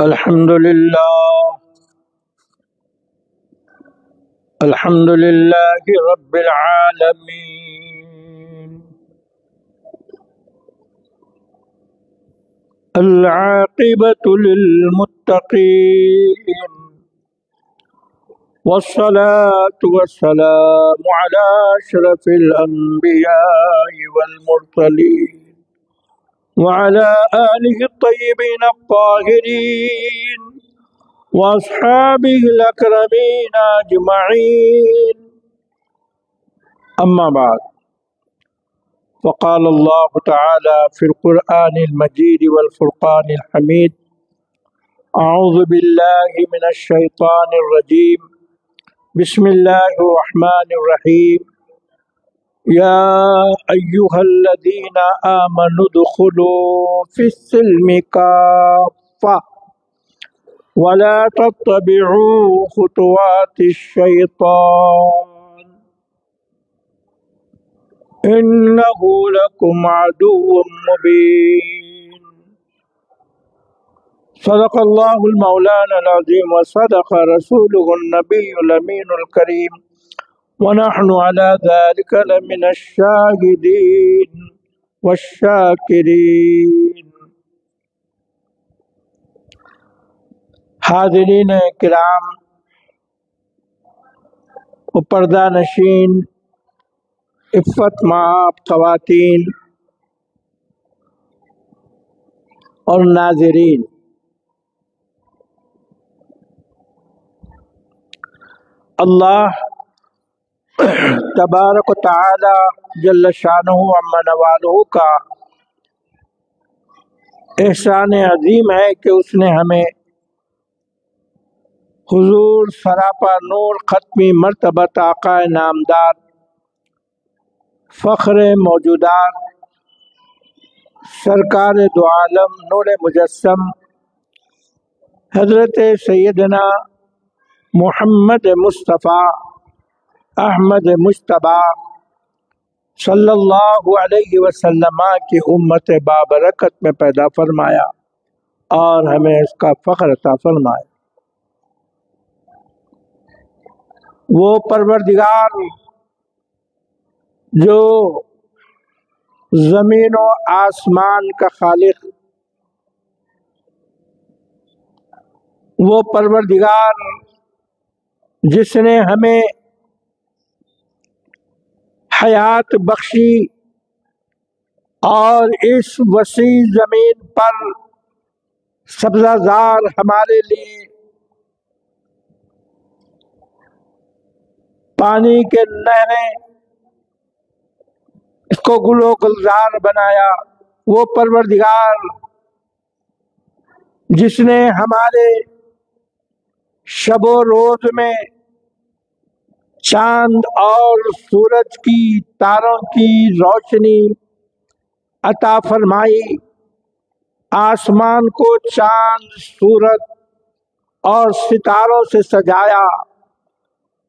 الحمد لله رب العالمين. العاقبة للمتقين، والصلاة والسلام على أشرف الأنبياء والمرسلين وعلى آله الطيبين الطاهرين وأصحابه الأكرمين أجمعين. أما بعد، فقال الله تعالى في القرآن المجيد والفرقان الحميد: أعوذ بالله من الشيطان الرجيم، بسم الله الرحمن الرحيم. يا أيها الذين آمنوا ادخلوا في السلم كافة ولا تتبعوا خطوات الشيطان إنه لكم عدو مبين. صدق الله المولانا العظيم وصدق رسوله النبي الأمين الكريم، ونحن على ذلك لمن الشاهدين والشاکرین. حاضرین کرام و پردہ نشین، عفت مآب خواتین اور ناظرین، اللہ تبارک و تعالی جل شانہ عما نوالہ کا احسان عظیم ہے کہ اس نے ہمیں حضور سراپا نور ختمی مرتبت آقا نامدار فخر موجودات سرکار دو عالم نور مجسم حضرت سیدنا محمد مصطفیٰ احمد مجتبیٰ صلی اللہ علیہ وسلم کی امت بابرکت میں پیدا فرمایا اور ہمیں اس کا فخر عطا فرمایا. وہ پروردگار جو زمین و آسمان کا خالق، وہ پروردگار جس نے ہمیں حیات بخشی اور اس وسیع زمین پر سبزہ زار ہمارے لیے پانی کے نہریں اس کو گل و گلزار بنایا، وہ پروردگار جس نے ہمارے شب و روز میں چاند اور سورج کی تاروں کی روشنی عطا فرمائی، آسمان کو چاند سورج اور ستاروں سے سجایا،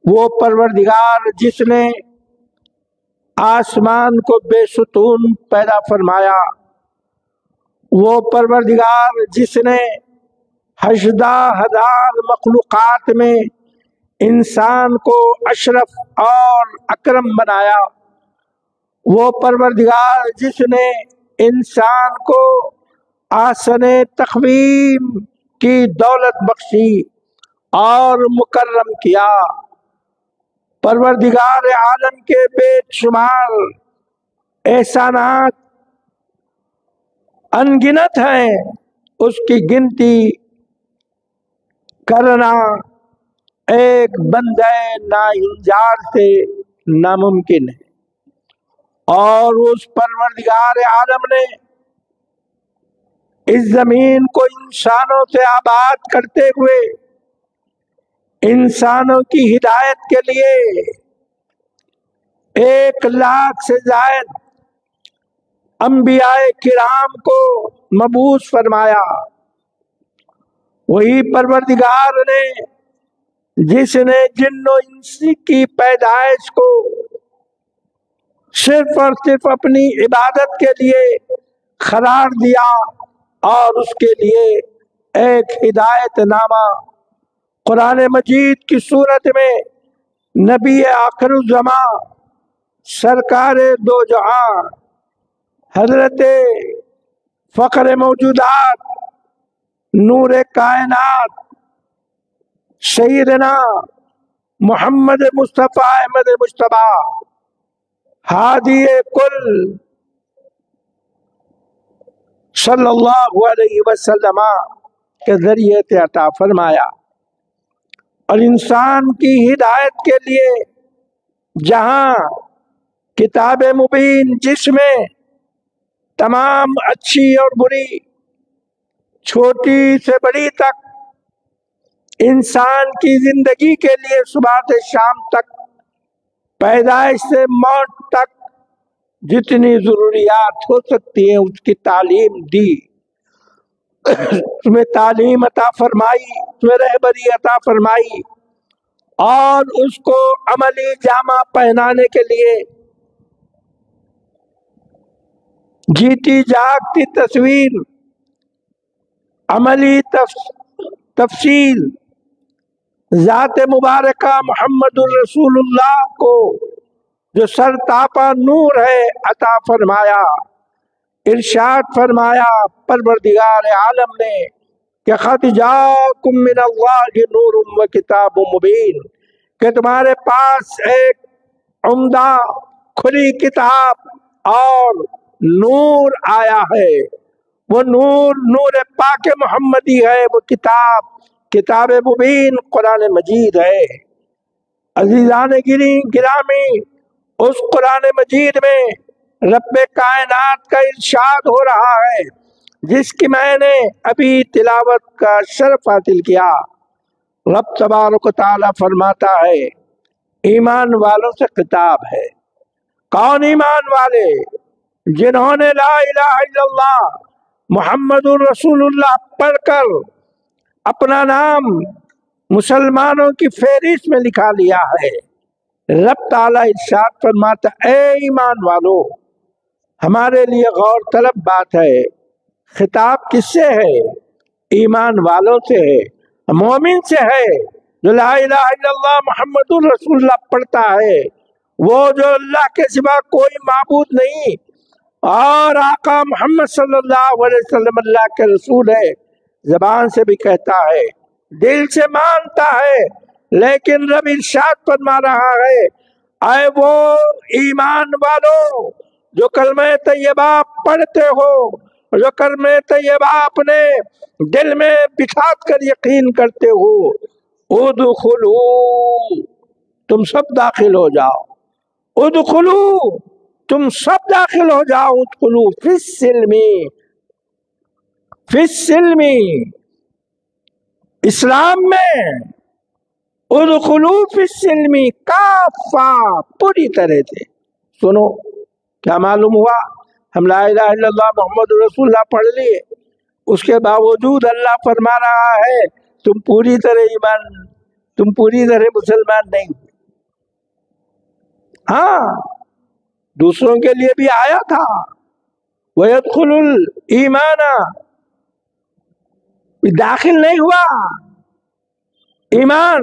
وہ پروردگار جس نے آسمان کو بے ستون پیدا فرمایا، وہ پروردگار جس نے 18,000 مخلوقات میں انسان کو اشرف اور اکرم بنایا، وہ پروردگار جس نے انسان کو احسن تقویم کی دولت بخشی اور مکرم کیا. پروردگار عالم کے بے شمار احسانات انگنت ہیں، اس کی گنتی کرنا ایک بندہ ناہنجار سے ناممکن ہے. اور اس پروردگار عالم نے اس زمین کو انسانوں سے آباد کرتے ہوئے انسانوں کی ہدایت کے لیے 1,00,000 سے زائد انبیاء کرام کو مبعوث فرمایا. وہی پروردگار نے جس نے جن و انس کی پیدائش کو صرف اور صرف اپنی عبادت کے لیے قرار دیا اور اس کے لیے ایک ہدایت نامہ قرآن مجید کی صورت میں نبی آخر الزمان سرکار دو جہاں حضرت فخر موجودات نور کائنات سیدنا محمد مصطفیٰ احمد مجتبیٰ ہادی کل صلی اللہ علیہ وسلم کے ذریعے سے عطا فرمایا، اور انسان کی ہدایت کے لیے جہاں کتاب مبین جس میں تمام اچھی اور بری، چھوٹی سے بڑی تک انسان کی زندگی کے لیے صبح سے شام تک، پیدائش سے موت تک جتنی ضروریات ہو سکتی ہیں اس کی تعلیم دی، تمہیں تعلیم عطا فرمائی، تمہیں رہبری عطا فرمائی، اور اس کو عملی جامہ پہنانے کے لیے جیتی جاگتی تصویر، عملی تفصیل ذات مبارکہ محمد الرسول اللہ کو جو سر تاپا نور ہے عطا فرمایا۔ ارشاد فرمایا پروردگار عالم نے کہ قد جاءکم من اللہ نور و کتاب مبین، کہ تمہارے پاس ایک عمدہ کھلی کتاب اور نور آیا ہے، وہ نور پاک محمدی ہے، وہ کتاب مبین قرآن مجید ہے۔ عزیزان گرامی، اس قرآن مجید میں رب کائنات کا ارشاد ہو رہا ہے جس کی میں نے ابھی تلاوت کا شرف حاصل کیا۔ رب تبارک و تعالیٰ فرماتا ہے، ایمان والوں سے خطاب ہے۔ کون ایمان والے؟ جنہوں نے لا الہ الا اللہ محمد الرسول اللہ پڑھ کر اپنا نام مسلمانوں کی فہرست میں لکھا لیا ہے۔ رب تعالیٰ ارشاد فرماتا، اے ایمان والو، ہمارے لیے غور طلب بات ہے، خطاب کس سے ہے؟ ایمان والوں سے ہے، مومن سے ہے، جو لا الہ الا اللہ محمد الرسول اللہ پڑھتا ہے، وہ جو اللہ کے سوا کوئی معبود نہیں اور آقا محمد صلی اللہ علیہ وسلم اللہ کے رسول ہے، زبان سے بھی کہتا ہے، دل سے مانتا ہے۔ لیکن رب ارشاد فرما رہا ہے، اے وہ ایمان والو جو کلمہ طیبہ پڑھتے ہو، جو کلمہ طیبہ اپنے دل میں بٹھا کر یقین کرتے ہو، ادخلوا، تم سب داخل ہو جاؤ، ادخلوا، تم سب داخل ہو جاؤ، ادخلوا فی السلم، فی السلم، اسلام میں، ادخلوا فی السلم کافہ، پوری طرح سے۔ سنو، کیا معلوم ہوا؟ ہم لا الہ الا اللہ محمد رسول اللہ پڑھ لیے، اس کے باوجود اللہ فرما رہا ہے تم پوری طرح مسلمان نہیں۔ ہاں، دوسروں کے لیے بھی آیا تھا، وَيَدْخُلُ الْإِيمَانَ، داخل نہیں ہوا ایمان،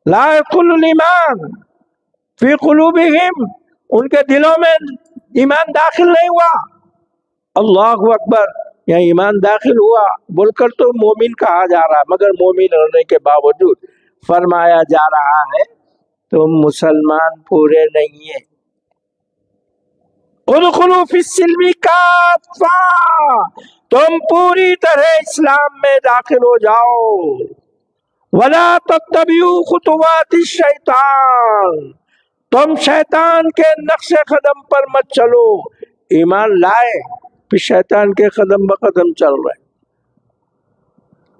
لا يدخل الایمان فی قلوبہم، ان کے دلوں میں ایمان داخل نہیں ہوا۔ اللہ اکبر، یہاں ایمان داخل ہوا بول کر تو مومن کہا جا رہا، مگر مومن ہونے کے باوجود فرمایا جا رہا ہے تم مسلمان پورے نہیں ہیں۔ ادخلوا فی السلم کافہ، تم پوری طرح اسلام میں داخل ہو جاؤ۔ ولا تتبعوا خطوات الشیطان، تم شیطان کے نقش قدم پر مت چلو۔ ایمان لائے پھر شیطان کے قدم بقدم چل رہے۔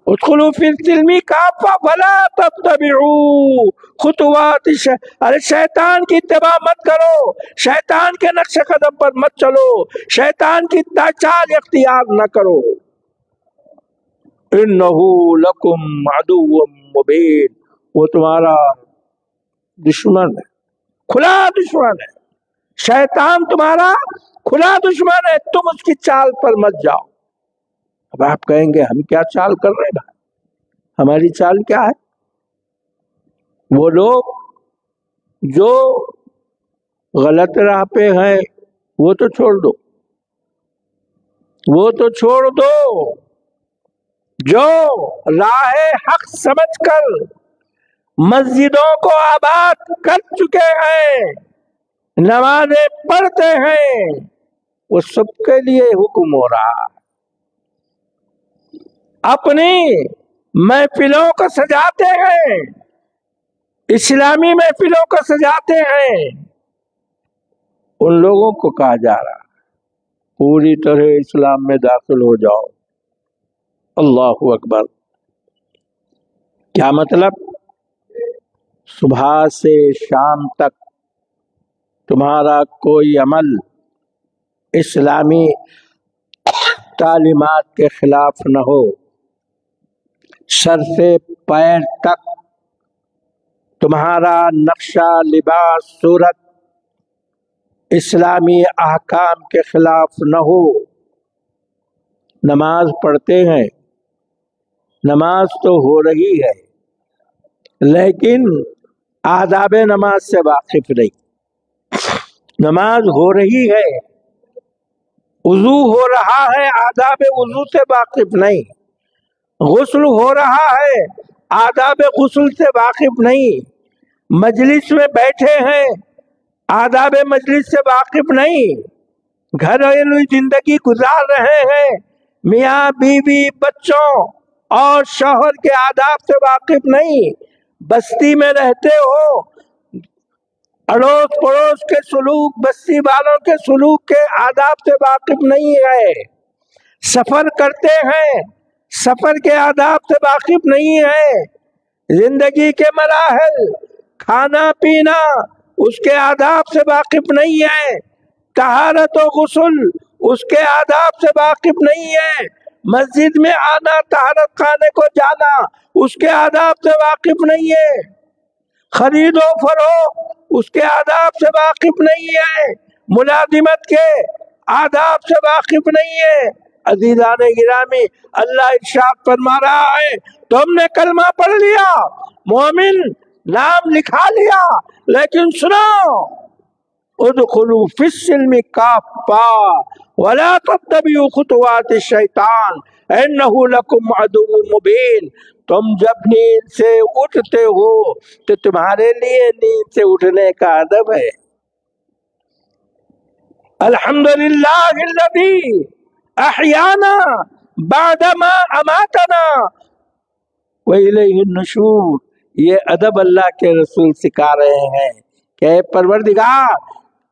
ادخلوا فی السلم کافہ ولا تتبعوا خطوات ارے شیطان کی اتباع مت کرو، شیطان کے نقش قدم پر مت چلو، شیطان کی چال اختیار نہ کرو۔ انہ لکم عدو مبین، وہ تمہارا دشمن ہے، کھلا دشمن ہے، شیطان تمہارا کھلا دشمن ہے، تم اس کی چال پر مت جاؤ۔ اب آپ کہیں گے ہم کیا چال کر رہے ہیں بھائی، ہماری چال کیا ہے؟ وہ لوگ جو غلط راہ پہ ہیں وہ تو چھوڑ دو، وہ تو چھوڑ دو، جو راہ حق سمجھ کر مسجدوں کو آباد کر چکے ہیں، نمازیں پڑھتے ہیں، وہ سب کے لیے حکم ہو رہا ہے۔ اپنی محفلوں کو سجاتے ہیں، اسلامی محفلوں کو سجاتے ہیں، ان لوگوں کو کہا جا رہا ہے پوری طرح اسلام میں داخل ہو جاؤ۔ اللہ اکبر! کیا مطلب؟ صبح سے شام تک تمہارا کوئی عمل اسلامی تعلیمات کے خلاف نہ ہو، سر سے پیر تک تمہارا نقشہ لباس صورت اسلامی احکام کے خلاف نہ ہو۔ نماز پڑھتے ہیں، نماز تو ہو رہی ہے لیکن آداب نماز سے واقف نہیں۔ نماز ہو رہی ہے، وضو ہو رہا ہے، آداب وضو سے واقف نہیں۔ غسل ہو رہا ہے، آداب غسل سے واقف نہیں۔ مجلس میں بیٹھے ہیں، آداب مجلس سے واقف نہیں۔ گھریلو زندگی گزار رہے ہیں، میاں بیوی بچوں اور شوہر کے آداب سے واقف نہیں۔ بستی میں رہتے ہو، اڑوس پڑوس کے سلوک، بستی والوں کے سلوک کے آداب سے واقف نہیں ہے۔ سفر کرتے ہیں، سفر کے آداب سے واقف نہیں ہے۔ زندگی کے مراحل، کھانا پینا، اس کے آداب سے واقف نہیں ہے۔ طہارت و غسل، اس کے آداب سے واقف نہیں ہے۔ مسجد میں آنا، طہارت خانے کو جانا، اس کے آداب سے واقف نہیں ہے۔ خرید و فروخت، اس کے آداب سے واقف نہیں ہے۔ ملازمت کے آداب سے واقف نہیں ہے۔ عزیزان گرامی، اللہ ارشاد فرما رہا ہے تم نے کلمہ پڑھ لیا، مومن نام لکھا لیا، لیکن سنو، ادخلوا فی السلم کافہ ولا تتبعوا خطوات الشیطان انہ لکم عدو مبین۔ تم جب نیند سے اٹھتے ہو تو تمہارے لیے نیند سے اٹھنے کا ادب ہے۔ الحمدللہ الذی احیانا بعدما اماتنا والیہ النشور۔ یہ ادب اللہ کے رسول سکھا رہے ہیں کہ پروردگار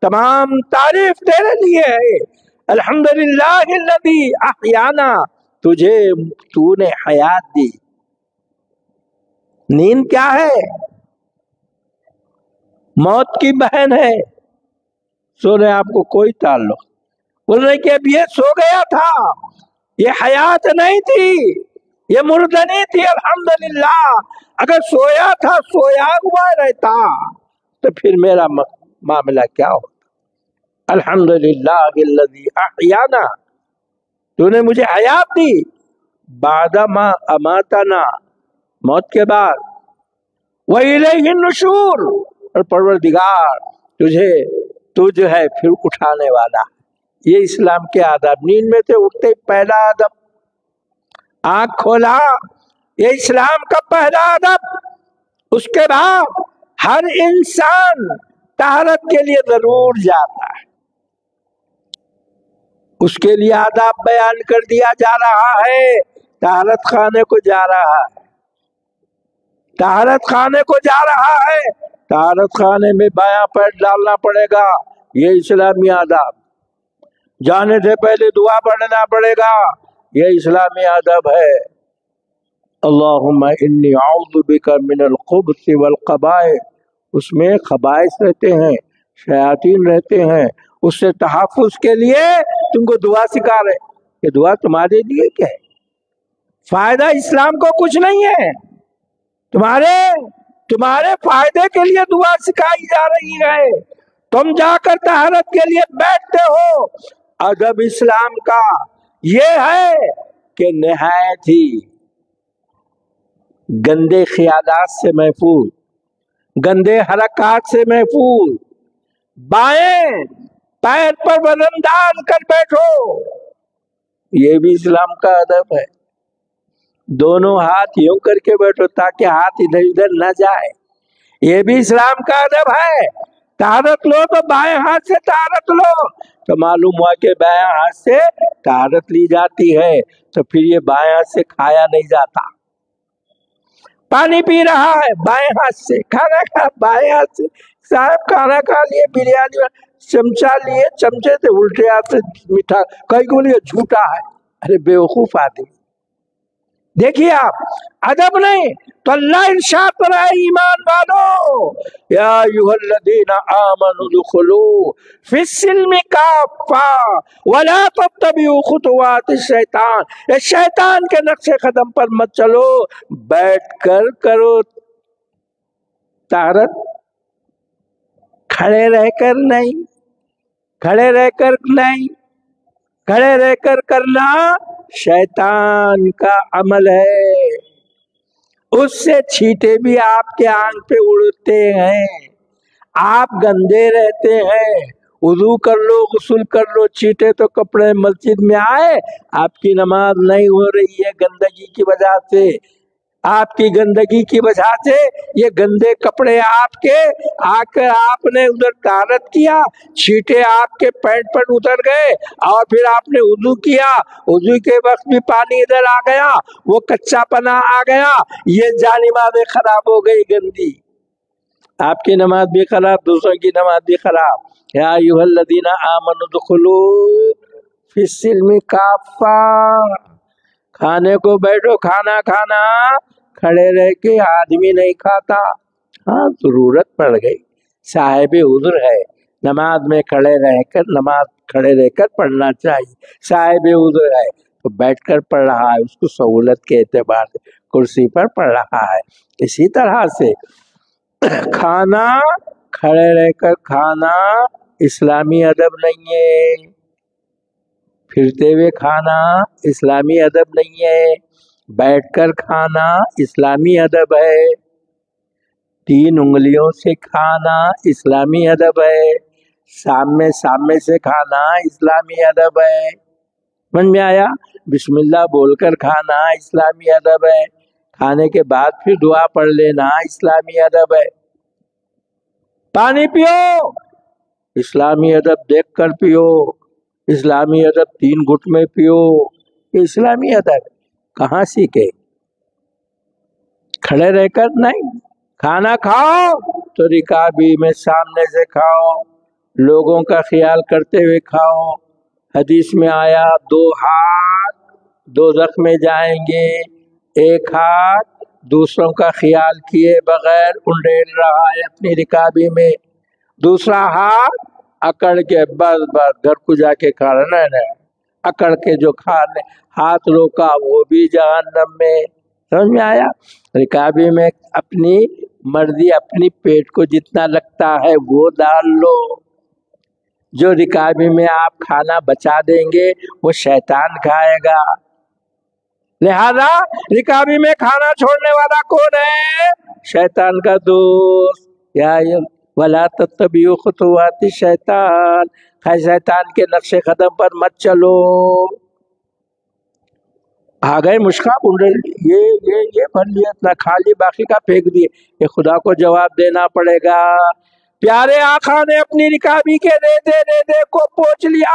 تمام تعریف تیرے لیے ہے۔ الحمدللہ الذی احیانا، تو نے حیات دی۔ نیند کیا ہے؟ موت کی بہن ہے، سونے آپ کو کوئی تعلق۔ بول رہے کہ اب یہ سو گیا تھا، یہ حیات نہیں تھی، یہ مردنی تھی۔ الحمدللہ، اگر سویا تھا، سویا ہوا رہتا تو پھر میرا معاملہ کیا ہوتا؟ الحمدللہ الذی احیانا، تو نے مجھے حیات دی، بعد ما اماتنا، موت کے بعد، وَإِلَيْهِ النُّشُورُ، اور پروردگار تو جو ہے پھر اٹھانے والا۔ یہ اسلام کے آداب۔ نیند میں سے اٹھتے پہلا ادب، آنکھ کھولا، یہ اسلام کا پہلا ادب۔ اس کے بعد ہر انسان طہارت کے لیے ضرور جاتا ہے، اس کے لیے آداب بیان کر دیا جا رہا ہے۔ طہارت خانے کو جا رہا ہے، طہارت خانے کو جا رہا ہے، طہارت خانے میں بایاں پیر ڈالنا پڑے گا، یہ اسلامی آداب۔ جانے سے پہلے دعا پڑھنا پڑے گا، یہ اسلامی ادب ہے۔ اللہم انی اعوذ بک من الخبث والخبائث، اس میں خبائث رہتے ہیں، شیاطین رہتے ہیں، اس سے تحفظ کے لیے تم کو دعا سکھا رہے۔ یہ دعا تمہارے لیے کیا ہے؟ فائدہ اسلام کو کچھ نہیں ہے، تمہارے فائدے کے لیے دعا سکھائی جا رہی ہے۔ تم جا کر طہارت کے لیے بیٹھتے ہو۔ ادب اسلام کا یہ ہے کہ نہایت ہی گندے خیالات سے محفوظ، گندے حرکات سے محفوظ، بائیں پیر پر وزن ڈال کر بیٹھو، یہ بھی اسلام کا ادب ہے۔ دونوں ہاتھ یوں کر کے بیٹھو تاکہ ہاتھ ادھر ادھر نہ جائے، یہ بھی اسلام کا ادب ہے۔ طہارت لو تو بائیں ہاتھ سے طہارت لو، تو معلوم ہوا کہ بائیں ہاتھ سے طہارت لی جاتی ہے، تو پھر یہ بائیں ہاتھ سے کھایا نہیں جاتا۔ پانی پی رہا ہے بائیں ہاتھ سے، کھانا کھا بائیں ہاتھ سے، صاحب کھانا کھا لیے، بریانی چمچہ لیے، چمچے سے الٹے ہاتھ سے میٹھا، کئی کو لیے جھوٹا ہے، ارے بیوقوف آدمی۔ دیکھیے آپ ادب نہیں تو اللہ ارشاد کر رہا ہے ایمان والو، یا ایھا الذین آمنوا ادخلوا فی السلم کافہ ولا تتبعوا خطوات الشیطان، یہ شیطان کے نقش قدم پر مت چلو، بیٹھ کر کرو طہارت، کھڑے رہ کر نہیں، کھڑے رہ کر نہیں، کھڑے رہ کر کرنا شیطان کا عمل ہے، اس سے چھینٹے بھی آپ کے آنکھ پہ اڑتے ہیں، آپ گندے رہتے ہیں، وضو کر لو، غسل کر لو، چھینٹے تو کپڑے مسجد میں آئے، آپ کی نماز نہیں ہو رہی ہے گندگی کی وجہ سے، آپ کی گندگی کی وجہ سے یہ گندے کپڑے آپ کے آ کر آپ نے ادھر طہارت کیا، چھینٹے آپ کے پینٹ پر اتر گئے، اور پھر آپ نے وضو کیا، وضو کے وقت بھی پانی ادھر آ گیا، وہ کچا پنا آ گیا، یہ جانمازیں خراب ہو گئی گندی، آپ کی نماز بھی خراب، دوسروں کی نماز بھی خراب۔ یا ایھا الذین آمنوا ادخلوا فی السلم کافہ، کھانے کو بیٹھو، کھانا کھانا کھڑے رہ کے آدمی نہیں کھاتا، ہاں ضرورت پڑ گئی، صاحب عذر ہے، نماز میں کھڑے رہ کر نماز کھڑے رہ کر پڑھنا چاہیے، صاحب عذر ہے تو بیٹھ کر پڑھ رہا ہے، اس کو سہولت کے اعتبار سے کرسی پر پڑھ رہا ہے۔ اسی طرح سے کھانا کھڑے رہ کر کھانا اسلامی ادب نہیں ہے، پھرتے ہوئے کھانا اسلامی ادب نہیں ہے، بیٹھ کر کھانا اسلامی ادب ہے، 3 انگلیوں سے کھانا اسلامی ادب ہے، سامنے سے کھانا اسلامی ادب ہے، سمجھ میں آیا؟ بسم اللہ بول کر کھانا اسلامی ادب ہے، کھانے کے بعد پھر دعا پڑھ لینا اسلامی ادب ہے، پانی پیو اسلامی ادب دیکھ کر پیو، اسلامی ادب 3 گھٹ میں پیو، یہ اسلامی ادب کہاں سیکھے؟ کھڑے رہ کر نہیں، کھانا کھاؤ تو رکابی میں سامنے سے کھاؤ، لوگوں کا خیال کرتے ہوئے کھاؤ، حدیث میں آیا 2 ہاتھ دوزخ میں جائیں گے، 1 ہاتھ دوسروں کا خیال کیے بغیر انڈیل رہا ہے اپنی رکابی میں، دوسرا ہاتھ اکڑ کے بس گھر کو جا کے کھا رہا ہے، اکڑ کے جو کھانے ہاتھ روکا وہ بھی جہنم میں، سمجھ میں آیا؟ رکابی میں اپنی مرضی، اپنی پیٹ کو جتنا لگتا ہے وہ ڈال لو، جو رکابی میں آپ کھانا بچا دیں گے وہ شیطان کھائے گا، لہذا رکابی میں کھانا چھوڑنے والا کون ہے؟ شیطان کا دوست، یا ولا تتبعوا خطوات الشیطان، شیطان کے نقش قدم پر مت چلو، آ گئے مشکا یہ بھر لیا اتنا کھا لی، باقی کا پھینک دیے، یہ خدا کو جواب دینا پڑے گا۔ پیارے آقا نے اپنی رکابی کے ریزے کو پوچھ لیا،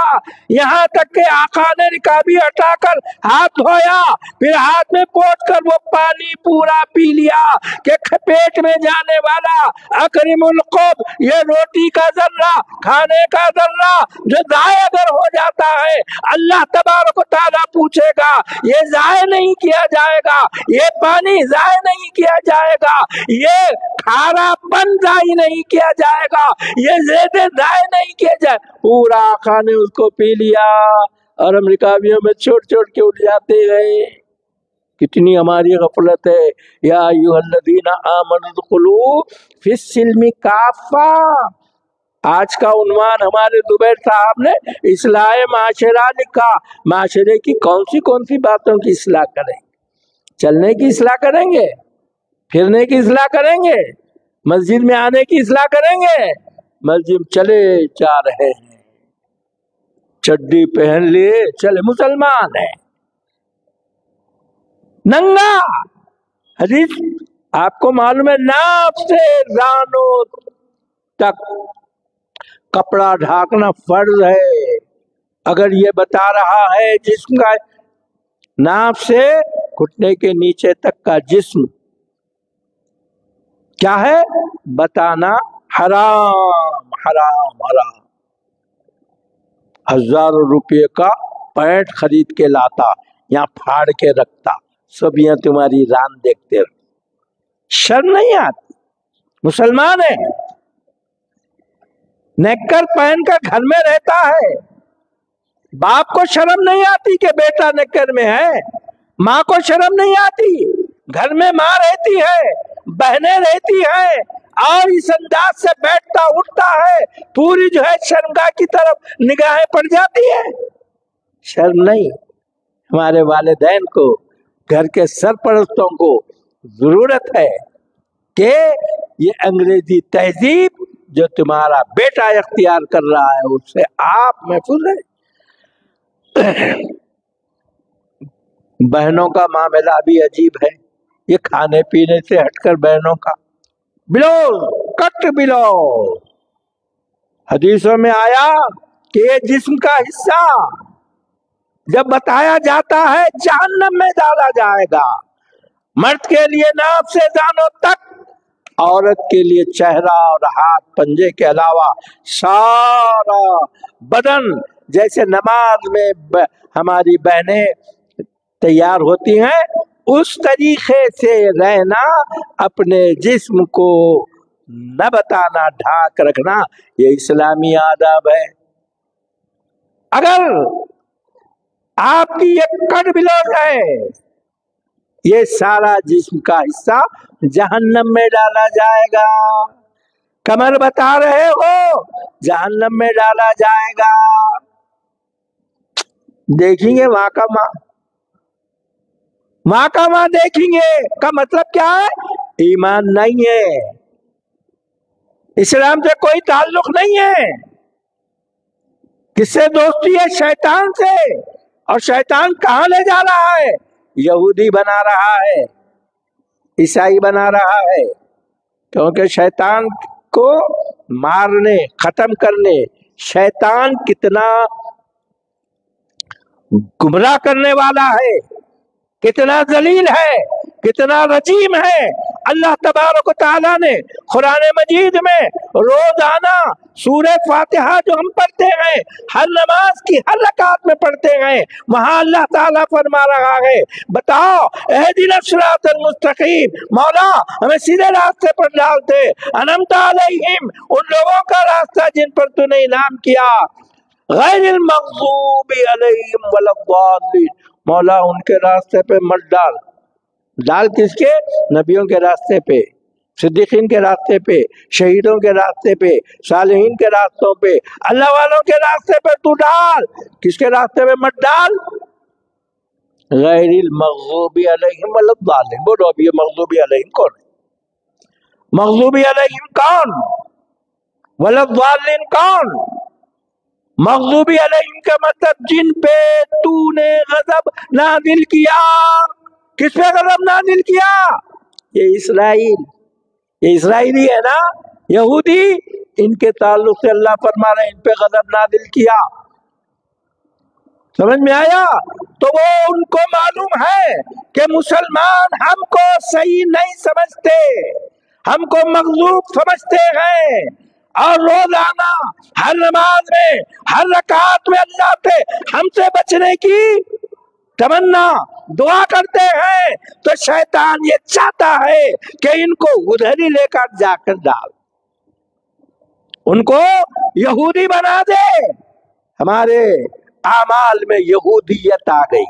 یہاں تک کہ آقا نے رکابی ہٹا کر ہاتھ دھویا، پھر ہاتھ میں پوچھ کر وہ پانی پورا پی لیا کہ پیٹ میں جانے والا اکرم القب، یہ روٹی کا ذرہ، کھانے کا ذرہ جو ضائع اگر ہو جاتا ہے اللہ تبارک و تعالیٰ پوچھے گا، یہ ضائع نہیں کیا جائے گا، یہ پانی ضائع نہیں کیا جائے گا، یہ کھارا پن ضائع نہیں کیا جائے گا، یہ زیادہ ضائع نہیں کیا جائے، پورا آقا نے اس کو پی لیا، اور ہم رکابیوں میں چھوٹ کے اٹھ جاتے ہیں، کتنی ہماری غفلت ہے۔ یا ایھا الذین آمنوا ادخلوا فی السلم کافہ، آج کا عنوان ہمارے زبیر صاحب نے اصلاح معاشرہ لکھا. معاشرے کی کون سی باتوں کی اصلاح کریں؟ چلنے کی اصلاح کریں گے، پھرنے کی اصلاح کریں گے، مسجد میں آنے کی اصلاح کریں گے؟ مسجد چلے جا رہے ہیں، چڈی پہن لیے چلے، مسلمان ہیں، ننگا. حدیث آپ کو معلوم ہے، ناف سے زانوں تک کپڑا ڈھانکنا فرض ہے. اگر یہ بتا رہا ہے جسم کا ناف سے گھٹنے کے نیچے تک کا جسم کیا ہے بتانا حرام حرام حرام. 1000 روپے کا پینٹ خرید کے لاتا، یہاں پھاڑ کے رکھتا، سب یہاں تمہاری ران دیکھتے رہو، شرم نہیں آتی؟ مسلمان ہے، نیکر پہن کر گھر میں رہتا ہے، باپ کو شرم نہیں آتی کہ بیٹا نیکر میں ہے؟ ماں کو شرم نہیں آتی؟ گھر میں ماں رہتی ہے، بہنیں رہتی ہیں، اور اس انداز سے بیٹھتا اٹھتا ہے، پوری جو ہے شرمگاہ کی طرف نگاہیں پڑ جاتی ہے. شرم نہیں؟ ہمارے والدین کو، گھر کے سرپرستوں کو ضرورت ہے کہ یہ انگریزی تہذیب جو تمہارا بیٹا اختیار کر رہا ہے اس سے آپ محفوظ ہیں. بہنوں کا معاملہ بھی عجیب ہے. یہ کھانے پینے سے ہٹ کر بہنوں کا بلو کٹ بلو. حدیثوں میں آیا کہ یہ جسم کا حصہ جب بتایا جاتا ہے جہنم میں ڈالا جائے گا. مرد کے لیے ناف سے دانوں تک، عورت کے لیے چہرہ اور ہاتھ پنجے کے علاوہ سارا بدن. جیسے نماز میں ہماری بہنیں تیار ہوتی ہیں اس طریقے سے رہنا، اپنے جسم کو نہ بتانا، ڈھانک رکھنا، یہ اسلامی آداب ہے. اگر آپ کی یہ کٹ بلوز ہے، یہ سارا جسم کا حصہ جہنم میں ڈالا جائے گا. کمر بتا رہے ہو جہنم میں ڈالا جائے گا. دیکھیں گے وہاں کا ماں دیکھیں گے کا مطلب کیا ہے؟ ایمان نہیں ہے، اسلام سے کوئی تعلق نہیں ہے. کس سے دوستی ہے؟ شیطان سے. اور شیطان کہاں لے جا رہا ہے؟ یہودی بنا رہا ہے، عیسائی بنا رہا ہے. کیونکہ شیطان کو مارنے، ختم کرنے، شیطان کتنا گمراہ کرنے والا ہے، کتنا ذلیل ہے، کتنا رجیم ہے. اللہ تبارک و تعالیٰ نے قرآن مجید میں روزانہ سورہ فاتحہ جو ہم پڑھتے ہیں، ہر نماز کی ہر رکعت میں پڑھتے ہیں، وہاں اللہ تعالیٰ فرما رہا ہے بتاؤ اہدنا الصراط المستقیم، مولا ہمیں سیدھے راستے پر ڈال دے. انعمت علیہم، ان لوگوں کا راستہ جن پر تو نے انعام کیا، غیر المغضوب علیہم ولا الضالین، مولا ان کے راستے پہ مت ڈال. ڈال کس کے؟ نبیوں کے راستے پہ، صدیقین کے راستے پہ، شہیدوں کے راستے پہ، صالحین کے راستوں پہ، اللہ والوں کے راستے پہ تو ڈال. کس کے راستے پہ مت ڈال؟ غیر المغضوب علیہم ولا الضالین. بولو اب یہ مغضوب علیہم کون ہے؟ مغضوب علیہم کون؟ ولا الضالین کون؟ مغضوب علیہم کا مطلب جن پہ تو نے غضب نازل کیا. کس پہ غضب نازل کیا؟ یہ اسرائیلی ہے نا، یہودی. ان کے تعلق سے اللہ فرما رہے ہیں ان پہ غضب نازل کیا. سمجھ میں آیا؟ تو وہ ان کو معلوم ہے کہ مسلمان ہم کو صحیح نہیں سمجھتے، ہم کو مغضوب سمجھتے ہیں، اور روزانہ ہر نماز میں ہر رکعت میں اللہ سے ہم سے بچنے کی تمنا دعا کرتے ہیں. تو شیطان یہ چاہتا ہے کہ ان کو ادھر ہی لے کر جا کر ڈال، ان کو یہودی بنا دے. ہمارے اعمال میں یہودیت آ گئی.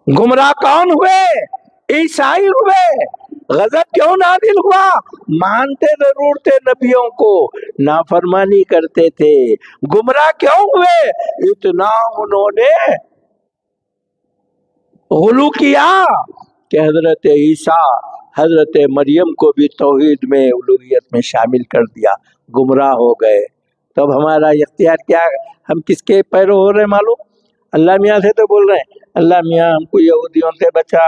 گمراہ کون ہوئے؟ عیسائی ہوئے. غضب کیوں نازل ہوا؟ مانتے ضرور تھے نبیوں کو، نافرمانی کرتے تھے، گمراہ کیوں ہوئے؟ اتنا انہوں نے غلو کیا کہ حضرت عیسیٰ، حضرت مریم کو بھی توحید میں، الوہیت میں شامل کر دیا، گمراہ ہو گئے۔ تو اب ہمارا اختیار کیا ہے؟ ہم کس کے پیرو ہو رہے ہیں معلوم؟ اللہ میاں سے تو بول رہے ہیں، اللہ میاں ہم کو یہودیوں سے بچا،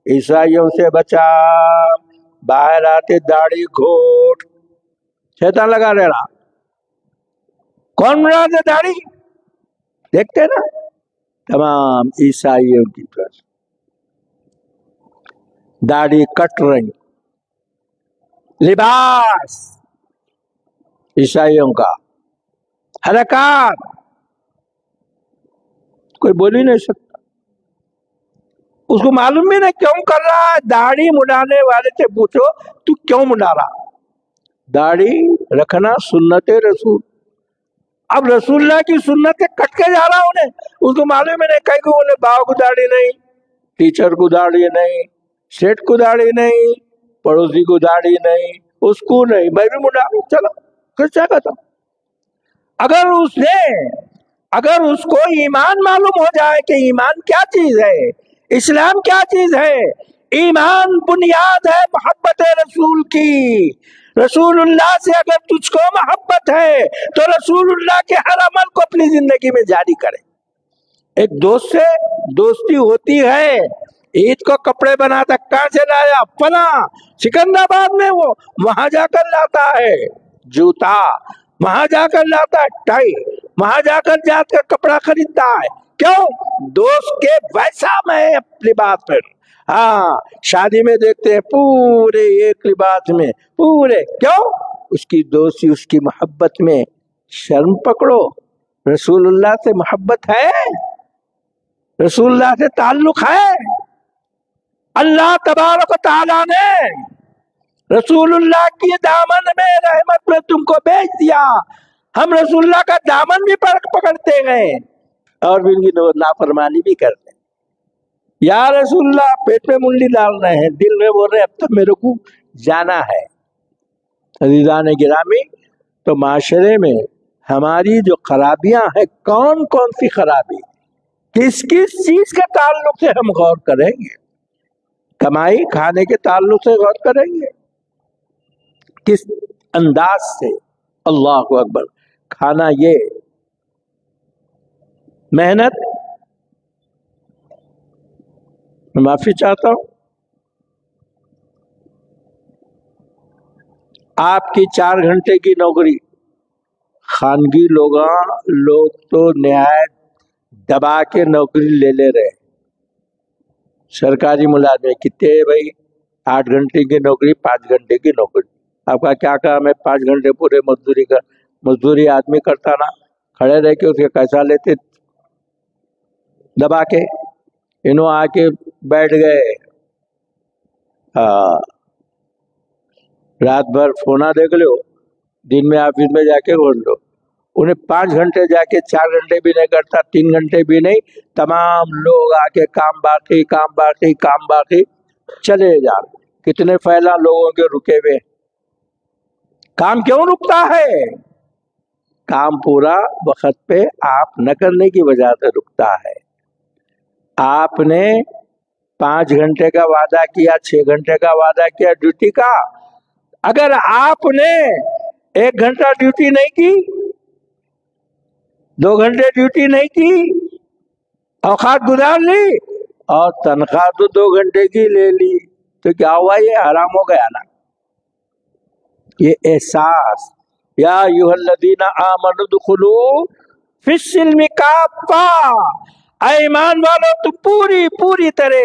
عیسائیوں سے بچا، باہر آتے داڑھی گھوٹ، شیطان لگا رہا۔ کون بنا دے داڑھی؟ دیکھتے نا تمام عیسائیوں کی طرف داڑھی کٹ رہی، لباس عیسائیوں کا، حرکات، کوئی بول ہی نہیں سکتا۔ اس کو معلوم بھی نہیں کیوں کر رہا ہے۔ داڑھی مڈانے والے سے پوچھو تو کیوں مڈا رہا؟ داڑھی رکھنا سنت رسول، اب رسول اللہ کی سنت سے کٹ کے جا رہا انہیں، اس کو معلوم ہی نہیں۔ کہیں کو بولے باؤ کو داڑھی نہیں، ٹیچر کو داڑھی نہیں، سیٹ کو داڑھی نہیں، پڑوسی کو داڑھی نہیں، اس کو نہیں، میں بھی مڈا رہا ہوں، چلو کیا کہتا ہوں۔ اگر اس کو ایمان معلوم ہو جائے کہ ایمان کیا چیز ہے، اسلام کیا چیز ہے، ایمان بنیاد ہے محبت رسول کی۔ رسول اللہ سے اگر تجھ کو محبت ہے تو رسول اللہ کے ہر عمل کو اپنی زندگی میں جاری کرے۔ ایک دوست سے دوستی ہوتی ہے، عید کو کپڑے بناتا، کہاں سے لایا؟ فلاں سکندرآباد میں، وہ وہاں جا کر لاتا ہے جوتا، وہاں جا کر لاتا ہے ٹائی، وہاں جا کر کپڑا خریدتا ہے۔ کیوں؟ دوست کے ویسا میں لباس پر۔ ہاں شادی میں دیکھتے ہیں پورے ایک لباس میں، پورے، کیوں؟ اس کی دوستی، اس کی محبت میں شرم پکڑو۔ رسول اللہ سے محبت ہے، رسول اللہ سے تعلق ہے۔ اللہ تبارک و تعالیٰ نے رسول اللہ کی دامن میں رحمت میں تم کو بھیج دیا، ہم رسول اللہ کا دامن بھی پکڑتے گئے اور بھی ان کی نافرمانی بھی کرتے ہیں۔ یا رسول اللہ پیٹ میں منڈی ڈال رہے ہیں، دل میں بول رہے ہیں اب تو میرے کو جانا ہے۔ عزیزان گرامی، تو معاشرے میں ہماری جو خرابیاں ہیں، کون کون سی خرابی، کس کس چیز کے تعلق سے ہم غور کریں گے؟ کمائی کھانے کے تعلق سے غور کریں گے؟ کس انداز سے؟ اللہ اکبر، کھانا یہ محنت، میں معافی چاہتا ہوں، آپ کی 4 گھنٹے کی نوکری، خانگی لوگ تو نہایت دبا کے نوکری لے رہے، سرکاری ملازم کتنے بھائی؟ 8 گھنٹے کی نوکری، 5 گھنٹے کی نوکری۔ آپ کا کیا کام ہے؟ 5 گھنٹے پورے مزدوری آدمی کرتا نا، کھڑے رہ کے اس کے پیسہ لیتے دبا کے، انہوں آ کے بیٹھ گئے، رات بھر فونا دیکھ لو، دن میں آفس میں جا کے گھوم لو۔ انہیں 5 گھنٹے جا کے 4 گھنٹے بھی نہیں کرتا، 3 گھنٹے بھی نہیں، تمام لوگ آ کے کام باقی، کام باقی، کام باقی، چلے جا۔ کتنے پھیلا لوگوں کے رکے ہوئے۔ کام کیوں رکتا ہے؟ کام پورا وقت پہ آپ نہ کرنے کی وجہ سے رکتا ہے۔ آپ نے 5 گھنٹے کا وعدہ کیا، 6 گھنٹے کا وعدہ کیا ڈیوٹی کا، اگر آپ نے 1 گھنٹہ ڈیوٹی نہیں کی، 2 گھنٹے ڈیوٹی نہیں کی، اوقات گزار لی اور تنخواہ تو 2 گھنٹے کی لے لی، تو کیا ہوا؟ یہ حرام ہو گیا نا۔ یہ احساس، یا ایھا الذین آمنوا ادخلوا فی السلم کافہ، اے ایمان والو تم پوری طرح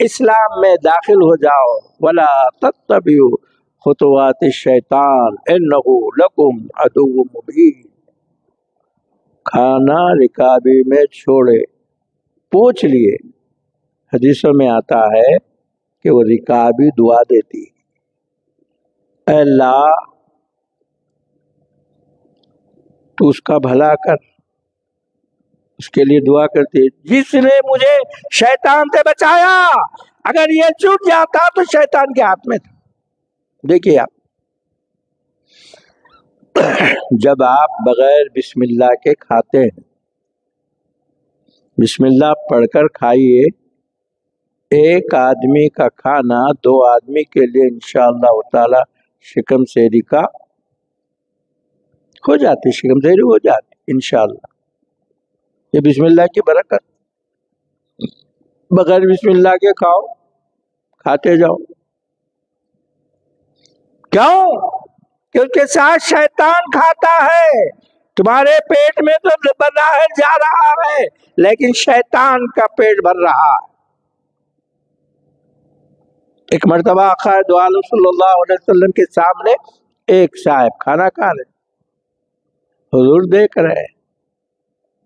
اسلام میں داخل ہو جاؤ، ولا تتبعوا خطوات الشیطان انہ لکم عدو مبین۔ کھانا رکابی میں چھوڑے، پوچھ لیے، حدیثوں میں آتا ہے کہ وہ رکابی دعا دیتی، اے اللہ تو اس کا بھلا کر، اس کے لیے دعا کرتی ہے، جس نے مجھے شیطان سے بچایا، اگر یہ چھوٹ جاتا تو شیطان کے ہاتھ میں تھا. دیکھیے آپ، جب آپ بغیر بسم اللہ کے کھاتے ہیں، بسم اللہ پڑھ کر کھائیے، ایک آدمی کا کھانا 2 آدمی کے لیے انشاءاللہ تعالی شکم سیری کا ہو جاتی، شکم سیری ہو جاتی انشاءاللہ. یہ بسم اللہ کی برکت. بغیر بسم اللہ کے کھاؤ، کھاتے جاؤ. کیوں؟ کیونکہ ساتھ شیطان کھاتا ہے. تمہارے پیٹ میں تو بظاہر جا رہا ہے، لیکن شیطان کا پیٹ بھر رہا ہے. ایک مرتبہ آقا دو عالم صلی اللہ علیہ وسلم کے سامنے ایک صاحب کھانا کھا رہے، حضور دیکھ رہے،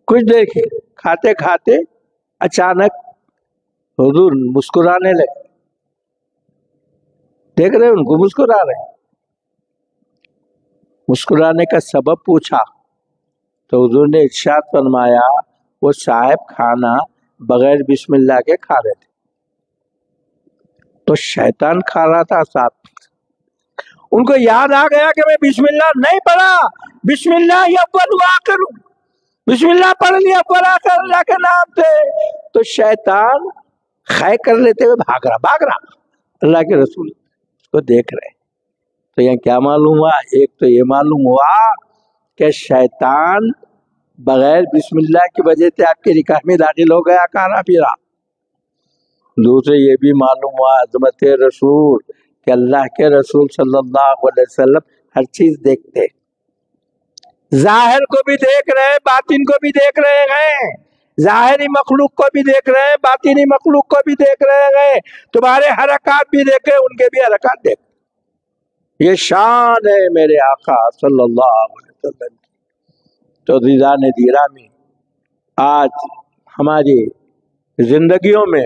کچھ دیکھے، کھاتے کھاتے اچانک حضور مسکرانے لگے. دیکھ رہے ان کو مسکرا رہے، مسکرانے کا سبب پوچھا تو حضور نے ارشاد فرمایا وہ صاحب کھانا بغیر بسم اللہ کے کھا رہے تھے. تو شیطان کھا رہا تھا ساتھ. ان کو یاد آ گیا کہ میں بسم اللہ نہیں پڑھا، بسم اللہ اول وآخر، بسم اللہ پڑھ لیا اول آخر اللہ کے نام سے. تو شیطان خے کر لیتے ہوئے بھاگ رہا. اللہ کے رسول اس کو دیکھ رہے. تو یہاں کیا معلوم ہوا؟ ایک تو یہ معلوم ہوا کہ شیطان بغیر بسم اللہ کی وجہ سے آپ کے نکاح میں داخل ہو گیا کھانا پی رہا. دوسرے یہ بھی معلوم ہوا عظمت رسول کہ اللہ کے رسول صلی اللہ علیہ وسلم ہر چیز دیکھتے، ظاہر کو بھی دیکھ رہے ہیں، باطن کو بھی دیکھ رہے ہیں. ظاہری مخلوق کو بھی دیکھ رہے ہیں، باطنی مخلوق کو بھی دیکھ رہے ہیں. تمہارے حرکات بھی دیکھے، ان کے بھی حرکات دیکھ. یہ شان ہے میرے آقا صلی اللہ علیہ وسلم. تو عزیزان گرامی، آج ہماری زندگیوں میں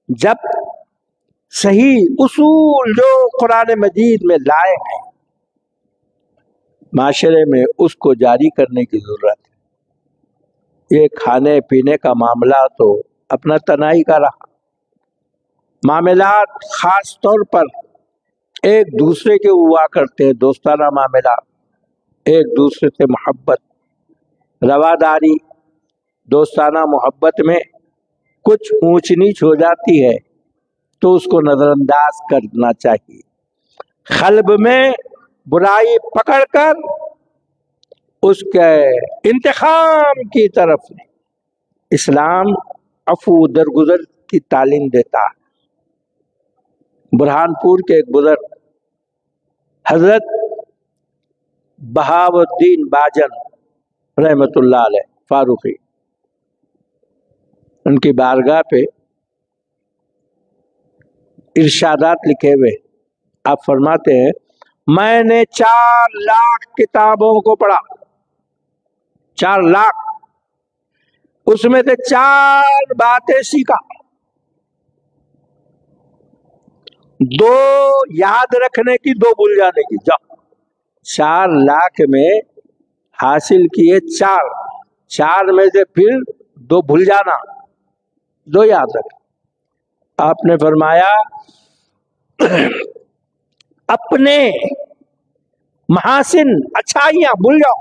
جب صحیح اصول جو قرآن مجید میں لائے ہیں، معاشرے میں اس کو جاری کرنے کی ضرورت ہے. یہ کھانے پینے کا معاملہ تو اپنا تنہائی کا رہا. معاملات خاص طور پر ایک دوسرے کے ہوا کرتے ہیں، دوستانہ معاملات، ایک دوسرے سے محبت، رواداری. دوستانہ محبت میں کچھ اونچ نیچ ہو جاتی ہے تو اس کو نظر انداز کرنا چاہیے. قلب میں برائی پکڑ کر اس کے انتقام کی طرف اسلام عفو درگزر کی تعلیم دیتا ہے. برہان پور کے ایک بزرگ حضرت بہاؤالدین باجن رحمت اللہ علیہ فاروقی، ان کی بارگاہ پہ ارشادات لکھے ہوئے. آپ فرماتے ہیں میں نے 4 لاکھ کتابوں کو پڑھا، 4 لاکھ، اس میں سے 4 باتیں سیکھا، 2 یاد رکھنے کی، 2 بھول جانے کی. جاؤ 4 لاکھ میں حاصل کیے 4 میں سے پھر 2 بھول جانا، 2 یاد رکھ. آپ نے فرمایا اپنے محاسن اچھائیاں بھول جاؤ.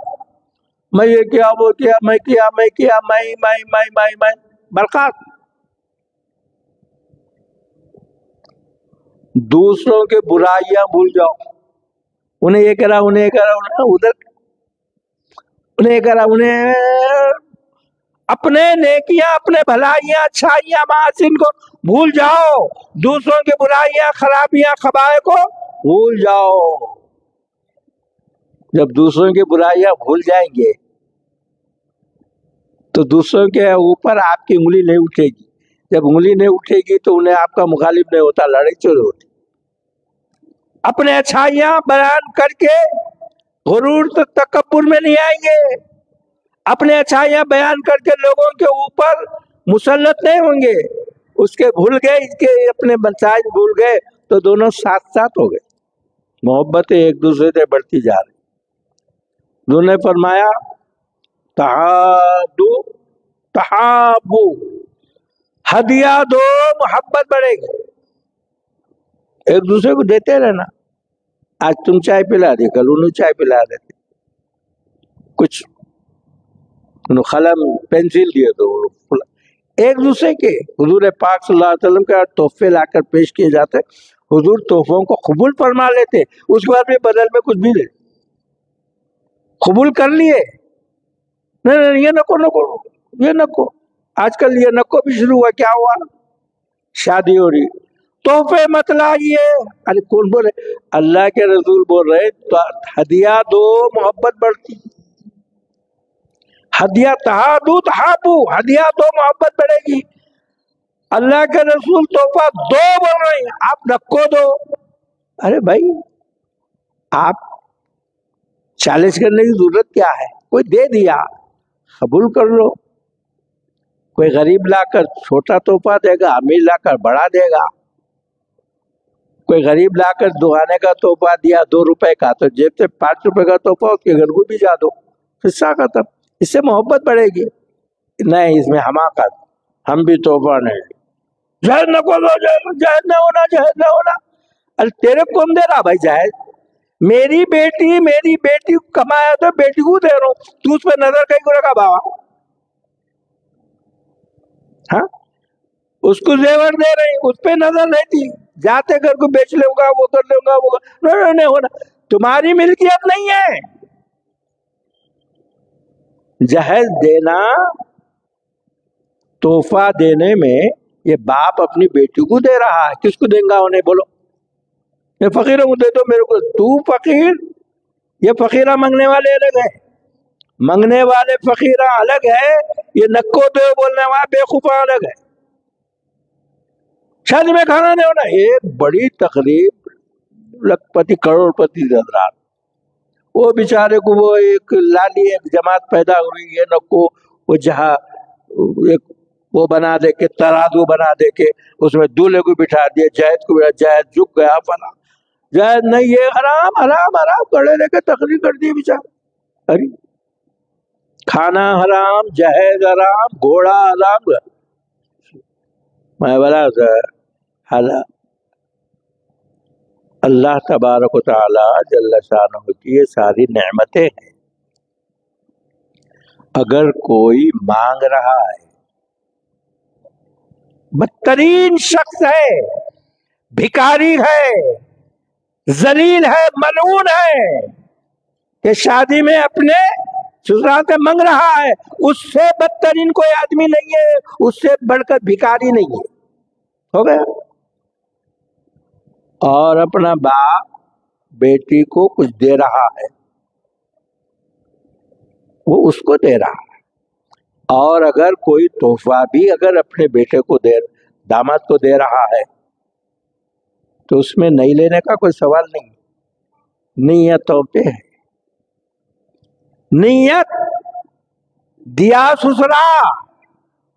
میں یہ کیا، وہ کیا، میں کیا، میں برکات. دوسروں کے برائیاں بھول جاؤ، انہیں یہ کرا، انہیں یہ کرا، ادھر انہیں یہ کرا، انہیں. اپنے نیکیاں، اپنے بھلائیاں، اچھائیاں، محاسن کو بھول جاؤ، دوسروں کے برائیاں، خرابیاں، خبائے کو بھول جاؤ. جب دوسروں کی برائیاں بھول جائیں گے تو دوسروں کے اوپر آپ کی انگلی نہیں اٹھے گی. جب انگلی نہیں اٹھے گی تو انہیں آپ کا مخالف نہیں ہوتا، لڑائی شروع ہوتی. اپنے اچھائیاں بیان کر کے غرور تو تکبر میں نہیں آئیں گے. اپنے اچھائیاں بیان کر کے لوگوں کے اوپر مسلط نہیں ہوں گے. اس کے بھول گئے، اس کے اپنے مسائل بھول گئے تو دونوں ساتھ ساتھ ہو گئے. محبتیں ایک دوسرے سے بڑھتی جا رہی. انہوں نے فرمایا تحادو تحابو، ہدیہ دو محبت بڑھے گی. ایک دوسرے کو دیتے رہنا. آج تم چائے پلا دی, کل انہوں چائے پلا دیتے. کچھ قلم پینسل دیے تو ایک دوسرے کے. حضور پاک صلی اللہ علیہ وسلم کے تحفے لا کر پیش کیے جاتے, حضور تحفوں کو قبول فرما لیتے, اس کے بعد بھی بدل میں کچھ بھی دے قبول کر لیے. نہیں یہ نکو نکو, یہ نکو. آج کل یہ نکو بھی شروع ہوا. کیا ہوا؟ شادی ہو رہی, تحفے مت لائیے. ارے کون بولے؟ اللہ کے رسول بول رہے تو ہدیہ دو, محبت بڑھتی. ہدیہ تہادو تحابو, ہدیہ دو محبت بڑھے گی. اللہ کے رسول تحفہ دو بول رہے ہیں, آپ نکو دو. ارے بھائی آپ چالش کرنے کی ضرورت کیا ہے؟ کوئی دے دیا قبول کر لو. کوئی غریب لا کر چھوٹا تحفہ دے گا, امیر لا کر بڑا دے گا. کوئی غریب لا کر دعانے کا تحفہ دیا 2 روپے کا, تو جیب سے 5 روپے کا تحفہ اس کے گھر کو بھی جا دو, قصہ ختم. اس سے محبت بڑھے گی. نہیں اس میں حماقت, ہم بھی تحفہ نہیں, جہیز نہ کو دو, جہیز نہ ہونا, جہیز نہ ہونا. ارے تیرے کو کون دے رہا بھائی جہیز؟ میری بیٹی کمایا تو بیٹی کو دے رہا ہوں, تو اس پہ نظر کہیں کو رکھا بابا؟ ہاں, اس کو زیور دے رہی, اس پہ نظر نہیں تھی. جاتے گھر کو بیچ لوں گا, وہ کر لوں گا, وہ نہیں ہونا. تمہاری ملکیت نہیں ہے. جہیز دینا, تحفہ دینے میں یہ باپ اپنی بیٹی کو دے رہا ہے. کس کو دیں گا انہیں بولو؟ یہ فقیروں کو دے دو میرے کو. تو فقیر, یہ فقیرہ منگنے والے الگ ہیں, منگنے والے فقیرہ الگ ہے, یہ نکو دے بولنے والے بے خوفہ الگ ہے. شادی میں کھانا نہیں ہونا, ایک بڑی تقریب, لکھپتی کروڑ پتی حضرات, وہ بیچارے کو وہ ایک لالی ایک جماعت پیدا ہوئی, یہ نکو وہ جہاں ایک وہ بنا دے کے, ترازو بنا دے کے اس میں دولہے کو بٹھا دیا, جہیز کو بٹھا, جہیز جھک گیا فلاں, جہیز نہیں, یہ حرام حرام حرام گڑے لے کے تقریر کر دی بیچارے. ارے کھانا حرام, جہیز حرام, گھوڑا حرام. میں بولا اللہ تبارک و تعالی جل شانہ کی یہ ساری نعمتیں ہیں. اگر کوئی مانگ رہا ہے, بدترین شخص ہے, بھکاری ہے, ذلیل ہے, ملعون ہے, کہ شادی میں اپنے سسرال سے مانگ رہا ہے, اس سے بدترین کوئی آدمی نہیں ہے, اس سے بڑھ کر بھکاری نہیں ہے. ہو گیا. اور اپنا باپ بیٹی کو کچھ دے رہا ہے, وہ اس کو دے رہا ہے. اور اگر کوئی تحفہ بھی اگر اپنے بیٹے کو داماد کو دے رہا ہے تو اس میں نہیں لینے کا کوئی سوال نہیں. نیتوں پہ ہے. نیت دیا سسرا,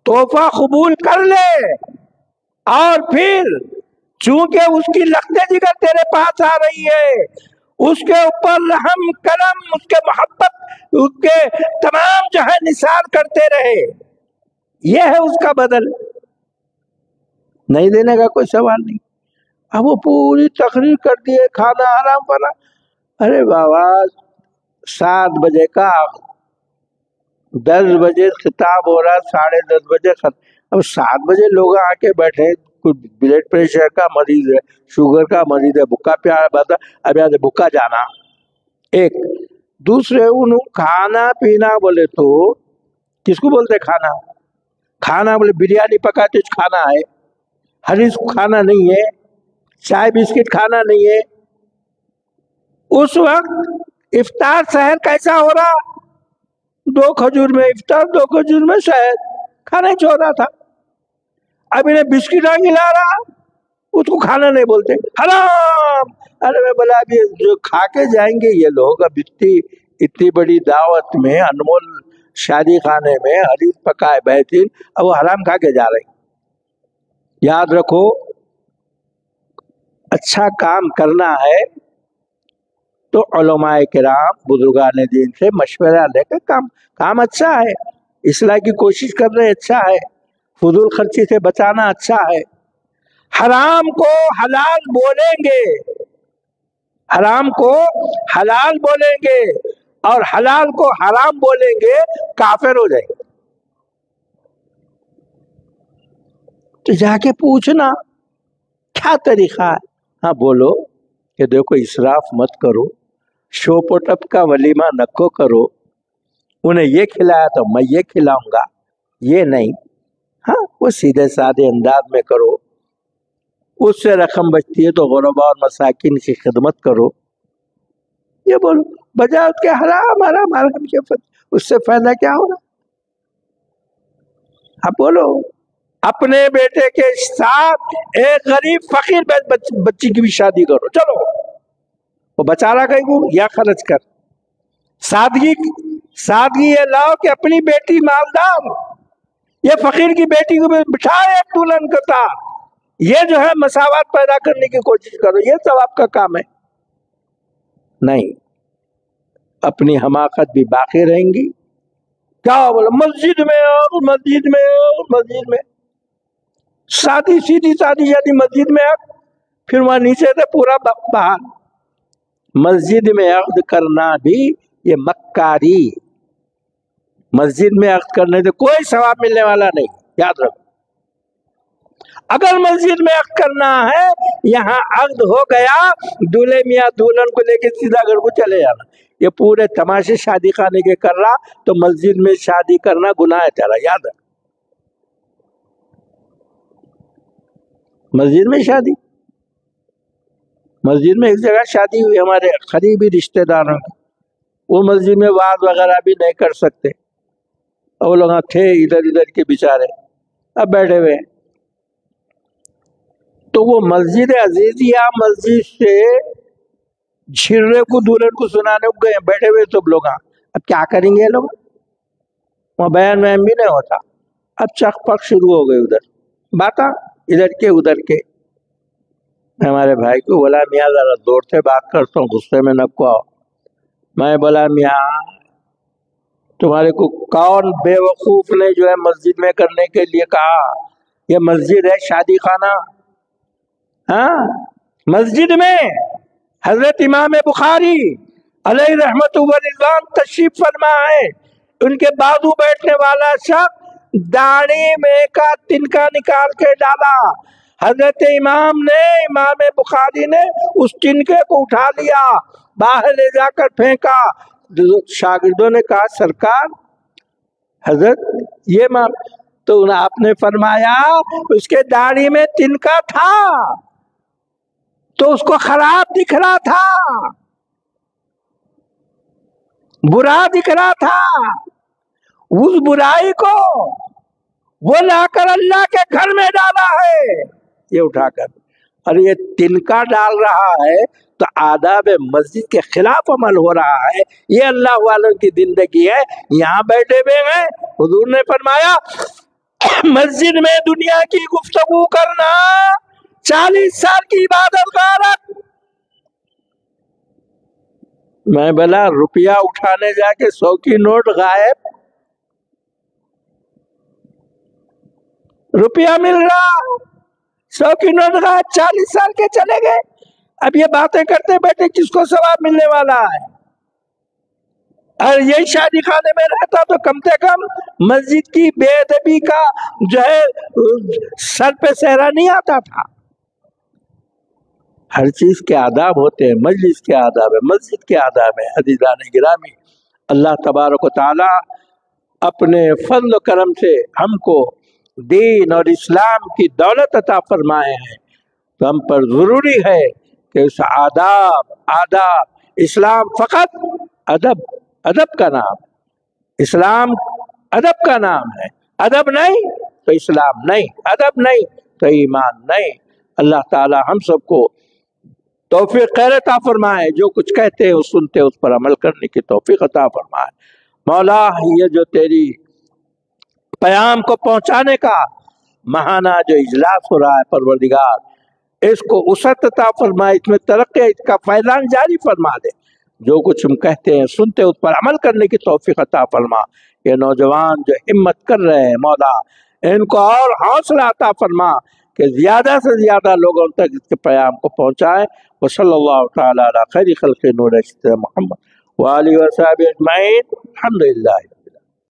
تحفہ قبول کر لے, اور پھر چونکہ اس کی لخت جگر تیرے پاس آ رہی ہے, اس کے اوپر رحم کرم, اس کے محبت, اس کے تمام جو ہے نثار کرتے رہے. یہ ہے اس کا بدل. نہیں دینے کا کوئی سوال نہیں. اب وہ پوری تقریر کر دیے کھانا حرام پڑا. ارے بابا 7 بجے کا 10 بجے خطاب ہو رہا, 10:30 بجے ختم. اب 7 بجے لوگ آ کے بیٹھے, کوئی بلڈ پریشر کا مریض ہے, شوگر کا مریض ہے, بھوکا پیارا بتا, اب یہاں سے بھوکا جانا. ایک دوسرے انہوں کھانا پینا بولے تو کس کو بولتے کھانا؟ کھانا بولے بریانی پکاتے کھانا ہے, حریص کھانا نہیں ہے, چائے بسکٹ کھانا نہیں ہے. اس وقت افطار سحر کیسا ہو رہا؟ 2 کھجور میں افطار, 2 کھجور میں سحر, کھانا ہی چھوڑ رہا تھا. اب انہیں بسکٹ کھلا رہا, اس کو کھانا نہیں بولتے, حرام. ارے میں بولا اب یہ جو کھا کے جائیں گے یہ لوگ, اب اتنی بڑی دعوت میں, انمول شادی خانے میں حریص پکائے بہترین, اب وہ حرام کھا کے جا رہے ہیں. یاد رکھو, اچھا کام کرنا ہے تو علماء کرام بزرگان دین سے مشورہ لے کے کام اچھا ہے, اصلاح کی کوشش کر رہے اچھا ہے, فضول خرچی سے بچانا اچھا ہے. حرام کو حلال بولیں گے، حرام کو حلال بولیں گے اور حلال کو حرام بولیں گے، کافر ہو جائیں گے۔ تو جا کے پوچھنا کیا طریقہ ہے؟ ہاں بولو کہ دیکھو اسراف مت کرو، شوپ و ٹپ کا ولیمہ نکو کرو، انہیں یہ کھلایا تو میں یہ کھلاؤں گا، یہ نہیں۔ ہاں وہ سیدھے سادے انداز میں کرو، اس سے رقم بچتی ہے تو غرباء اور مساکین کی خدمت کرو، یہ بولو، بجائے اس کے حرام حرام حرام کے اس سے فائدہ کیا ہوگا؟ اب بولو اپنے بیٹے کے ساتھ ایک غریب فقیر بچی کی بھی شادی کرو، چلو وہ بیچارہ کہیں گو یا خرچ کر، سادگی یہ لاؤ کہ اپنی بیٹی مالدار، یہ فقیر کی بیٹی کو بٹھائے ایک دلہن کے ساتھ، یہ جو ہے مساوات پیدا کرنے کی کوشش کرو، یہ ثواب کا کام ہے۔ نہیں، اپنی حماقت بھی باقی رہیں گی، کیا بولو مسجد میں اور مسجد میں اور مسجد میں، سادی شادی مسجد میں عقد، پھر وہاں نیچے سے پورا باہر۔ مسجد میں عقد کرنا بھی یہ مکاری، مسجد میں عقد کرنے سے کوئی ثواب ملنے والا نہیں، یاد رکھو۔ اگر مسجد میں عقد کرنا ہے، یہاں عقد ہو گیا، دولہے میاں دلہن کو لے کے سیدھا گھر کو چلے جانا، یہ پورے تماشے شادی خانے کے کر رہا تو مسجد میں شادی کرنا گناہ ہے تیرا، یاد رکھ۔ مسجد میں شادی، مسجد میں ایک جگہ شادی ہوئی ہمارے قریبی رشتہ داروں کی، وہ مسجد میں وعظ وغیرہ بھی نہیں کر سکتے، اور وہ لوگ تھے ادھر ادھر کے بیچارے، اب بیٹھے ہوئے، تو وہ مسجد عزیزیہ مسجد سے جھرے کو دلہن کو سنانے کو گئے، بیٹھے ہوئے سب لوگ، اب کیا کریں گے لوگ، وہاں بیان وین بھی نہیں ہوتا، اب چک پک شروع ہو گئے، ادھر باتاں ادھر کے ادھر کے۔ ہمارے بھائی کو بولا میاں ذرا زور سے بات کرتا ہوں، غصے میں نہ کو آؤ۔ میں بولا میاں تمہارے کو کون بے وقوف نے جو ہے مسجد میں کرنے کے لیے کہا؟ یہ مسجد ہے شادی خانہ؟ ہاں، مسجد میں حضرت امام بخاری علیہ رحمت و رضوان تشریف فرما ہے، ان کے بازو بیٹھنے والا شخص داڑھی میں کا تنکا نکال کے ڈالا، حضرت امام بخاری نے اس تنکے کو اٹھا لیا، باہر لے جا کر پھینکا۔ شاگردوں نے کہا سرکار حضرت یہ تو آپ نے فرمایا اس کے داڑھی میں تنکا تھا تو اس کو خراب دکھ رہا تھا، برا دکھ رہا تھا، اس برائی کو وہ لا کر اللہ کے گھر میں ڈالا ہے، یہ اٹھا کر، اور یہ تنکا ڈال رہا ہے تو آداب مسجد کے خلاف عمل ہو رہا ہے، یہ اللہ والوں کی زندگی ہے۔ یہاں بیٹھے ہوئے ہیں، حضور نے فرمایا مسجد میں دنیا کی گفتگو کرنا 40 سال کی عبادت غارت۔ میں بولا روپیہ اٹھانے جا کے 100 کی نوٹ غائب، روپیہ مل رہا 100 کی نوٹ غائب، 40 سال کے چلے گئے، اب یہ باتیں کرتے بیٹھے کس کو ثواب ملنے والا ہے؟ اور یہی شادی خانے میں رہتا تو کم سے کم مسجد کی بے ادبی کا جو ہے سر پہ صحرا نہیں آتا تھا۔ ہر چیز کے آداب ہوتے ہیں، مجلس کے آداب ہے، مسجد کے آداب ہے۔ عزیزان گرامی، اللہ تبارک و تعالی اپنے فضل و کرم سے ہم کو دین اور اسلام کی دولت عطا فرمائے ہیں، تو ہم پر ضروری ہے کہ اس آداب اسلام فقط ادب کا نام، اسلام ادب کا نام ہے، ادب نہیں تو اسلام نہیں، ادب نہیں تو ایمان نہیں۔ اللہ تعالی ہم سب کو توفیق خیر عطا فرمائے، جو کچھ کہتے ہیں وہ سنتے اس پر عمل کرنے کی توفیق عطا فرمائے۔ مولا یہ جو تیری پیام کو پہنچانے کا ماہانہ جو اجلاس ہو رہا ہے، پروردگار اس کو وسعت عطا فرمائے، اس میں ترقی، اس کا فیضان جاری فرما دے، جو کچھ ہم کہتے ہیں سنتے اس پر عمل کرنے کی توفیق عطا فرما۔ یہ نوجوان جو ہمت کر رہے ہیں مولا، ان کو اور حوصلہ عطا فرما کہ زیادہ سے زیادہ لوگوں تک اس کے پیام کو پہنچائے. وصلی اللہ تعالی علی خیر خلق نور محمد وآلہ وصحبہ اجمعین. الحمدللہ.